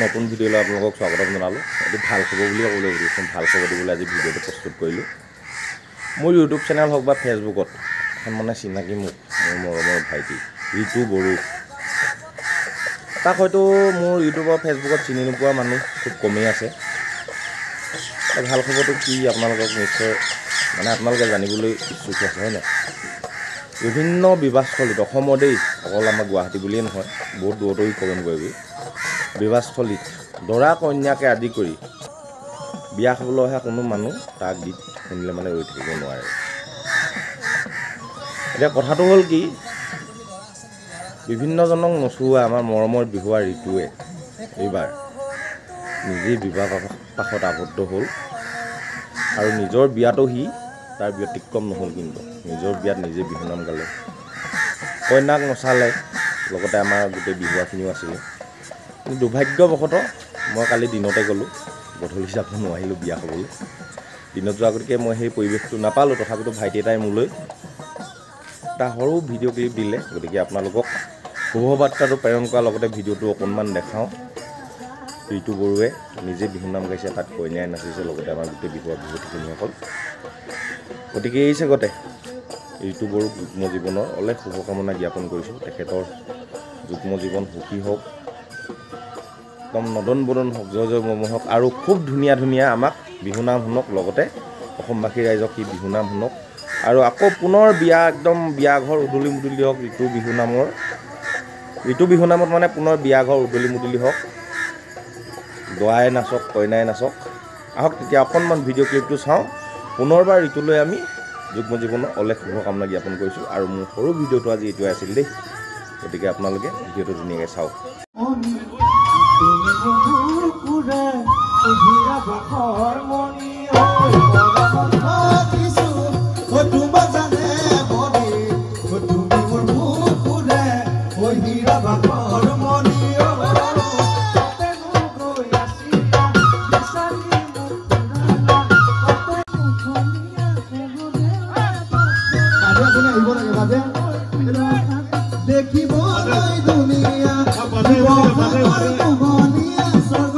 নতুন ভিডিঅ'লৈ আপোনালোকক স্বাগতম জনালোঁ। এটি ভাল খবৰ বুলি ক'বলৈ বিচাৰিছোঁ। ভাল খবৰ দিবলৈ আজি ভিডিঅ'টো প্ৰস্তুত কৰিলোঁ। মোৰ ইউটিউব চেনেল হওক বা ফেচবুকত এখন মানে চিনাকি মোৰ মৰমৰ ভাইটি ঋতু বড়ো, তাক হয়তো মোৰ ইউটিউবৰ ফেচবুকত চিনি নোপোৱা মানুহ খুব কমেই আছে। ভাল খবৰটো কি আপোনালোকক নিশ্চয় মানে আপোনালোকে জানিবলৈ ইচ্ছুক আছে, হয় নাই? বিভিন্ন বিবাহস্থলীত অসমতেই, অকল আমাৰ গুৱাহাটী বুলিয়ে নহয়, বহুত দূৰতেই প্ৰগ্ৰেম কৰিবি। বিবাহস্থলীত দৰা কন্যাকে আদি কৰি বিয়া খাবলৈ অহা কোনো মানুহ তাৰ গীত শুনিলে মানে ৰৈ থাকিব নোৱাৰে। এতিয়া কথাটো হ'ল কি, বিভিন্নজনক নচুওৱা আমাৰ মৰমৰ বিহুৱা ঋতুৱে এইবাৰ নিজেই বিবাহ পাশত আবদ্ধ হ'ল আৰু নিজৰ বিয়াতো সি তাৰ ব্যতিক্ৰম নহ'ল। কিন্তু নিজৰ বিয়াত নিজে বিহুনাম গালে, কইনাক নচালে, লগতে আমাৰ গোটেই বিহুৱাখিনিও আছিলে। কিন্তু দুৰ্ভাগ্যবশতঃ মই কালি দিনতে গ'লোঁ, গধূলি যাব নোৱাৰিলোঁ বিয়া খাবলৈ। দিনত যোৱা গতিকে মই সেই পৰিৱেশটো নাপালোঁ। তথাপিতো ভাইটি এটাই মোলৈ এটা সৰু ভিডিঅ' ক্লিপ দিলে, গতিকে আপোনালোকক শুভবাৰ্তাটো প্ৰেৰণ কৰাৰ লগতে ভিডিঅ'টো অকণমান দেখাওঁ। ঋতু বড়োৱে নিজে বিহুনাম গাইছে, তাত কইনাই নাচিছে, লগতে আমাৰ গোটেই বিহুৱতীখিনিসকল। গতিকে এই চেগতে ঋতু বড়োক যুগ্ম জীৱনৰ অলেখ শুভকামনা জ্ঞাপন কৰিছোঁ। তেখেতৰ যুগ্ম জীৱন সুখী হওক, একদম নদন বদন হওক, জয় জয় মম হওক, আৰু খুব ধুনীয়া ধুনীয়া আমাক বিহুনাম শুনক, লগতে অসমবাসী ৰাইজক সি বিহুনাম শুনক, আৰু আকৌ পুনৰ বিয়া একদম বিয়াঘৰ উদলি মুদলি হওক। ঋতু বিহুনামত মানে পুনৰ বিয়াঘৰ উদলি মুদলি হওক, দৰাই নাচক, কইনাই নাচক। আহক তেতিয়া অকণমান ভিডিঅ' ক্লিপটো চাওঁ। পুনৰবাৰ ঋতুলৈ আমি যুগ্ম জীৱনৰ অলেখ শুভকামনা জ্ঞাপন কৰিছোঁ। আৰু মোৰ সৰু ভিডিঅ'টো আজি এইটোৱে আছিল দেই, গতিকে আপোনালোকে ভিডিঅ'টো ধুনীয়াকৈ চাওক। Akiba, Monia,